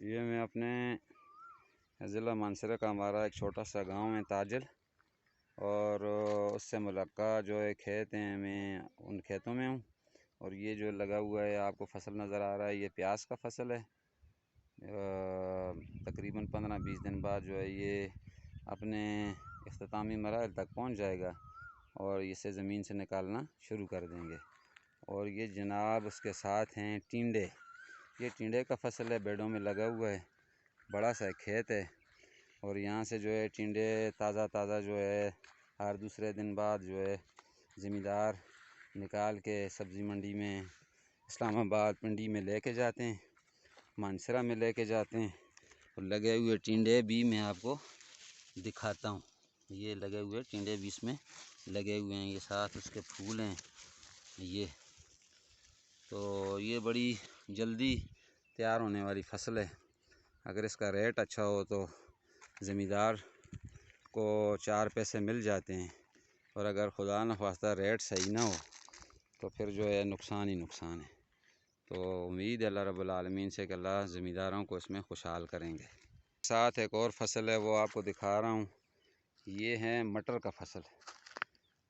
ये मैं अपने ज़िला मानसरा का हमारा एक छोटा सा गांव है ताजल, और उससे मुल्का जो है खेत हैं, मैं उन खेतों में हूँ। और ये जो लगा हुआ है आपको फसल नज़र आ रहा है, ये प्याज का फसल है। तकरीबन 15-20 दिन बाद जो है ये अपने इख्तितामी मराहल तक पहुँच जाएगा और इसे ज़मीन से निकालना शुरू कर देंगे। और ये जनाब उसके साथ हैं टिंडे। ये टिंडे का फसल है, बेड़ों में लगा हुआ है, बड़ा सा खेत है। और यहाँ से जो है टिंडे ताज़ा जो है हर दूसरे दिन बाद जो है ज़मींदार निकाल के सब्ज़ी मंडी में, इस्लामाबाद पिंडी में लेके जाते हैं, मानसरा में लेके जाते हैं। और लगे हुए टिंडे भी मैं आपको दिखाता हूँ। ये लगे हुए टिंडे भी इसमें लगे हुए हैं, ये साथ उसके फूल हैं। ये तो ये बड़ी जल्दी तैयार होने वाली फसल है। अगर इसका रेट अच्छा हो तो ज़मींदार को 4 पैसे मिल जाते हैं, और अगर खुदा न ख्वास्ता रेट सही ना हो तो फिर जो है नुकसान ही नुकसान है। तो उम्मीद है अल्लाह रब्बुल आलमीन से कि अल्लाह ज़मींदारों को इसमें खुशहाल करेंगे। साथ एक और फसल है, वो आपको दिखा रहा हूँ। ये है मटर का फसल।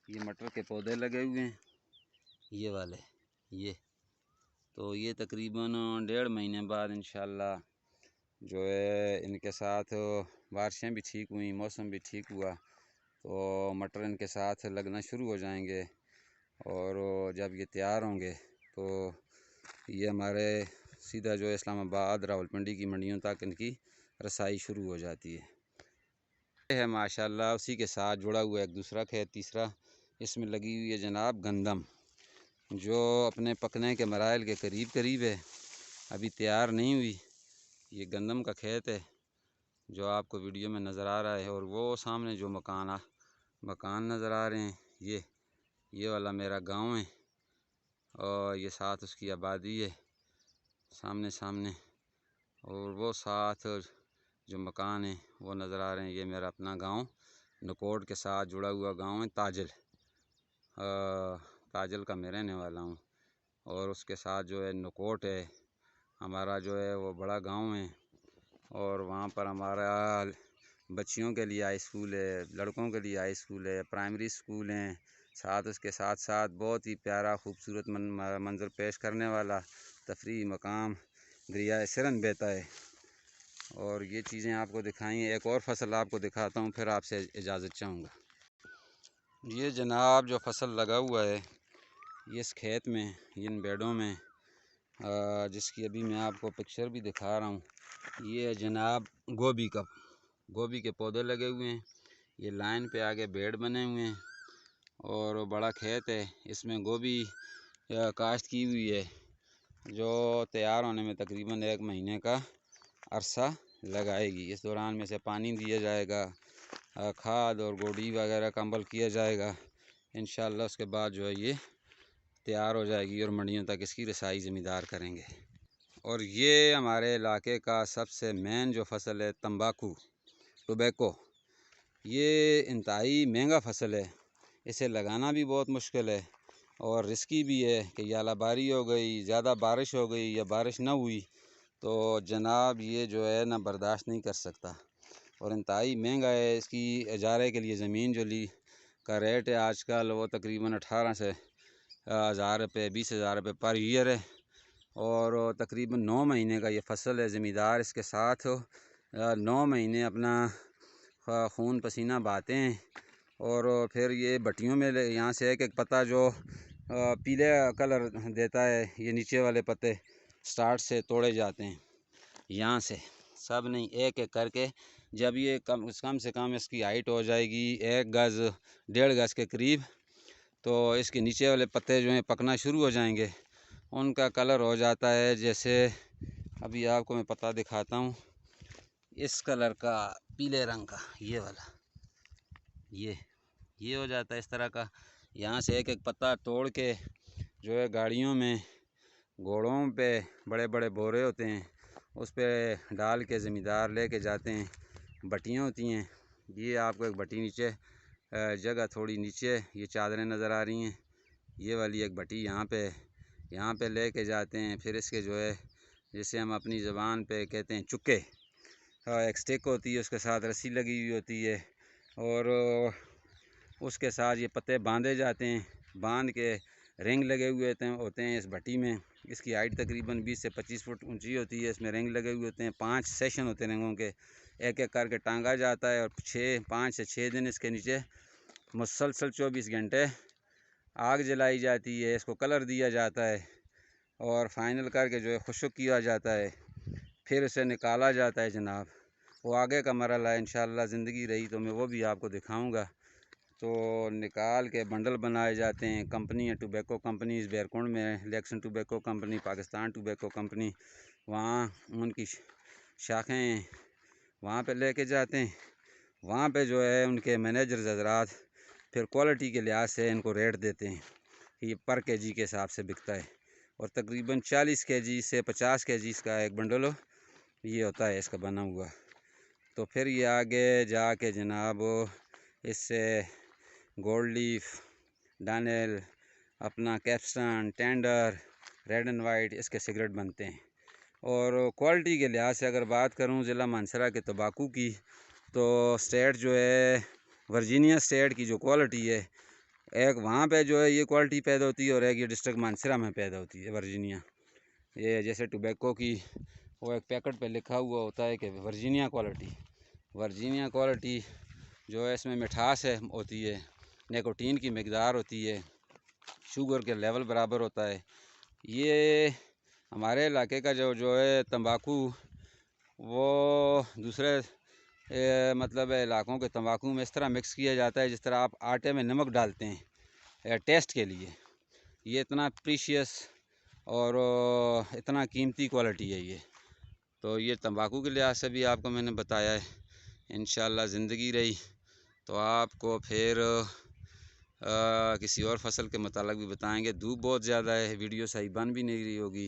ये मटर के पौधे लगे हुए हैं, ये वाले। ये तो ये तकरीबन 1.5 महीने बाद इंशाल्लाह जो है इनके साथ बारिशें भी ठीक हुई, मौसम भी ठीक हुआ, तो मटर इनके साथ लगना शुरू हो जाएंगे। और जब ये तैयार होंगे तो ये हमारे सीधा जो है इस्लामाबाद रावलपिंडी की मंडियों तक इनकी रसाई शुरू हो जाती है। ये है माशाल्लाह उसी के साथ जुड़ा हुआ एक दूसरा खेत, तीसरा। इसमें लगी हुई है जनाब गंदम, जो अपने पकने के मराइल के करीब है, अभी तैयार नहीं हुई। ये गंदम का खेत है जो आपको वीडियो में नज़र आ रहा है। और वो सामने जो मकान नज़र आ रहे हैं, ये वाला मेरा गांव है, और ये साथ उसकी आबादी है सामने। और वो साथ जो मकान है वो नज़र आ रहे हैं, ये मेरा अपना गांव नकोट के साथ जुड़ा हुआ गांव है ताजल। ताजल का मैं रहने वाला हूँ। और उसके साथ जो है नकोट है हमारा, जो है वो बड़ा गांव है। और वहाँ पर हमारा बच्चियों के लिए हाई स्कूल है, लड़कों के लिए हाई स्कूल है, प्राइमरी स्कूल हैं। साथ उसके साथ बहुत ही प्यारा खूबसूरत मंज़र पेश करने वाला तफरीही मकाम दरिया सिरन बहता है। और ये चीज़ें आपको दिखाई। एक और फसल आपको दिखाता हूँ, फिर आपसे इजाज़त चाहूँगा। ये जनाब जो फसल लगा हुआ है ये इस खेत में, इन बेड़ों में, जिसकी अभी मैं आपको पिक्चर भी दिखा रहा हूँ। ये है जनाब गोभी के पौधे लगे हुए हैं। ये लाइन पे आगे बेड़ बने हुए हैं और बड़ा खेत है। इसमें गोभी काश्त की हुई है, जो तैयार होने में तकरीबन 1 महीने का अरसा लगाएगी। इस दौरान में से पानी दिया जाएगा, खाद और गोडी वगैरह का अमल किया जाएगा। इंशाअल्लाह उसके बाद जो है ये तैयार हो जाएगी और मंडियों तक इसकी रसाई ज़मींदार करेंगे। और ये हमारे इलाके का सबसे मेन जो फसल है टोबैको। ये इंतहाई महंगा फसल है, इसे लगाना भी बहुत मुश्किल है और रिस्की भी है कि यालाबारी हो गई, ज़्यादा बारिश हो गई या बारिश ना हुई तो जनाब ये जो है ना बर्दाश्त नहीं कर सकता। और इंतहाई महंगा है। इसकी इजारे के लिए ज़मीन जो ली का रेट है आजकल वो तकरीबन 18 से 1000 रुपये, 20,000 रुपये पर ईयर है। और तकरीबन 9 महीने का ये फसल है। ज़मींदार इसके साथ 9 महीने अपना खून पसीना बहाते हैं। और फिर ये भट्टियों में यहाँ से एक पत्ता जो पीले कलर देता है, ये नीचे वाले पत्ते स्टार्ट से तोड़े जाते हैं। यहाँ से सब नहीं, एक करके जब ये कम से कम इसकी हाइट हो जाएगी 1 गज़ 1.5 गज़ के करीब, तो इसके नीचे वाले पत्ते जो हैं पकना शुरू हो जाएंगे। उनका कलर हो जाता है, जैसे अभी आपको मैं पत्ता दिखाता हूँ, इस कलर का, पीले रंग का, ये वाला, ये हो जाता है इस तरह का। यहाँ से एक पत्ता तोड़ के जो है गाड़ियों में, घोड़ों पे बड़े बड़े बोरे होते हैं उस पर डाल के ज़मींदार लेके जाते हैं। भट्टियाँ होती हैं, ये आपको एक भट्टी नीचे जगह थोड़ी नीचे ये चादरें नज़र आ रही हैं, ये वाली एक भट्टी यहाँ पे लेके जाते हैं। फिर इसके जो है जिसे हम अपनी ज़बान पे कहते हैं चुक्के। एक स्टिक होती है, उसके साथ रस्सी लगी हुई होती है और उसके साथ ये पत्ते बांधे जाते हैं। बांध के रिंग लगे हुए होते हैं इस भट्टी में। इसकी हाइट तकरीबन 20 से 25 फुट ऊंची होती है। इसमें रिंग लगे हुए होते हैं। 5 सेशन होते हैं रिंगों के, एक एक करके टांगा जाता है और 5 से 6 दिन इसके नीचे मुसलसल 24 घंटे आग जलाई जाती है। इसको कलर दिया जाता है और फाइनल करके जो है खुश्क किया जाता है, फिर इसे निकाला जाता है जनाब। वो आगे का मरहला है, इंशाअल्लाह ज़िंदगी रही तो मैं वो भी आपको दिखाऊंगा। तो निकाल के बंडल बनाए जाते हैं। कंपनी है टोबैको कंपनीज़ बैरकुंड में, election tobacco company, Pakistan tobacco company, वहाँ उनकी शाखें हैं, वहाँ पे लेके जाते हैं। वहाँ पे जो है उनके मैनेजर हज़रात फिर क्वालिटी के लिहाज से इनको रेट देते हैं कि ये पर केजी के हिसाब से बिकता है और तकरीबन 40 केजी से 50 केजी का एक बंडल ये होता है इसका बना हुआ। तो फिर ये आगे जाके जनाब इससे गोल्ड लीफ, डानेल, अपना caption, tender, red and white इसके सिगरेट बनते हैं। और क्वालिटी के लिहाज से अगर बात करूं ज़िला मानसरा के तंबाकू की, तो स्टेट जो है वर्जीनिया स्टेट की जो क्वालिटी है, एक वहाँ पे जो है ये क्वालिटी पैदा होती है और एक ये डिस्ट्रिक्ट मानसरा में पैदा होती है वर्जीनिया। ये जैसे टोबैको की वो एक पैकेट पे लिखा हुआ होता है कि वर्जीनिया क्वालिटी। वर्जीनिया क्वालिटी जो है इसमें मिठास है होती है, निकोटीन की मकदार होती है, शुगर के लेवल बराबर होता है। ये हमारे इलाके का जो है तंबाकू वो दूसरे मतलब इलाकों के तंबाकू में इस तरह मिक्स किया जाता है जिस तरह आप आटे में नमक डालते हैं टेस्ट के लिए। ये इतना प्रीशियस और इतना कीमती क्वालिटी है ये। तो ये तंबाकू के लिहाज से भी आपको मैंने बताया है। इंशाअल्लाह ज़िंदगी रही तो आपको फिर किसी और फसल के मतलब भी बताएंगे। धूप बहुत ज़्यादा है, वीडियो सही बन भी नहीं रही होगी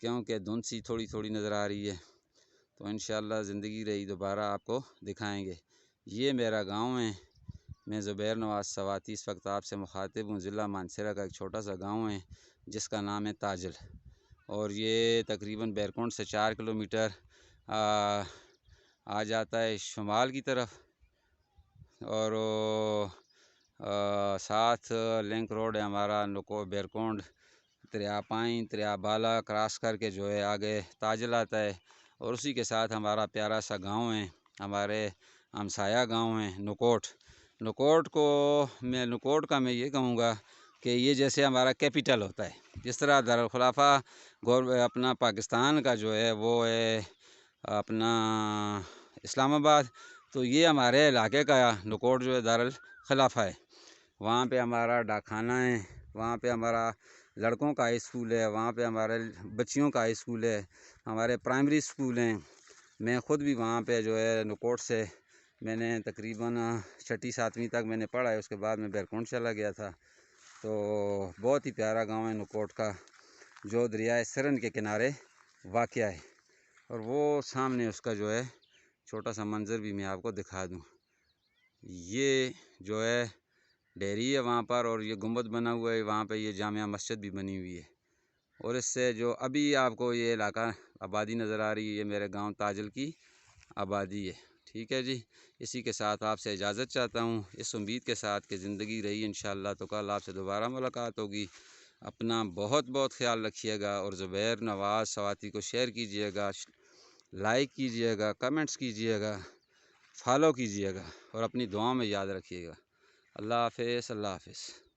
क्योंकि धुंध सी थोड़ी थोड़ी नज़र आ रही है। तो इंशाअल्लाह ज़िंदगी रही दोबारा आपको दिखाएंगे। ये मेरा गांव है, मैं ज़ुबैर नवाज़ सवाती इस वक्त आपसे मुखातिब हूँ। ज़िला मानसरा का एक छोटा सा गाँव है जिसका नाम है ताजल और ये तकरीबन बैरकुंड से 4 किलोमीटर आ जाता है शुमाल की तरफ और साथ लिंक रोड है हमारा नको बैरकुंड त्रिया पाइन त्रिया बाला क्रॉस करके जो है आगे ताजल आता है और उसी के साथ हमारा प्यारा सा गांव है, हमारे हमसाया गांव है नुकोट। नुकोट का मैं ये कहूँगा कि ये जैसे हमारा कैपिटल होता है, जिस तरह दारुल खुलाफा अपना पाकिस्तान का जो है वो है अपना इस्लामाबाद, तो ये हमारे इलाके का नुकोट जो है दारुल खिलाफा है। वहाँ पे हमारा डाकखाना है, वहाँ पे हमारा लड़कों का हाई स्कूल है, वहाँ पे हमारे बच्चियों का हाई स्कूल है, हमारे प्राइमरी स्कूल हैं। मैं ख़ुद भी वहाँ पे जो है नुकोट से मैंने तकरीबन 6ठी 7वीं तक मैंने पढ़ा है। उसके बाद मैं बैरकुंड चला गया था। तो बहुत ही प्यारा गांव है नुकोट का, जो दरियाए सरन के किनारे वाक़या है। और वो सामने उसका जो है छोटा सा मंज़र भी मैं आपको दिखा दूँ। ये जो है डेयरी है वहाँ पर और ये गुंबद बना हुआ है, वहाँ पे ये जामिया मस्जिद भी बनी हुई है। और इससे जो अभी आपको ये इलाका आबादी नज़र आ रही है, ये मेरे गांव ताजल की आबादी है। ठीक है जी, इसी के साथ आपसे इजाज़त चाहता हूँ, इस उम्मीद के साथ कि ज़िंदगी रही इंशाअल्लाह तो कल आपसे दोबारा मुलाकात होगी। अपना बहुत बहुत ख्याल रखिएगा और ज़ुबैर नवाज़ सवाती को शेयर कीजिएगा, लाइक कीजिएगा, कमेंट्स कीजिएगा, फॉलो कीजिएगा और अपनी दुआओं में याद रखिएगा। अल्लाह हाफ़िज़, अल्लाह हाफ़िज़।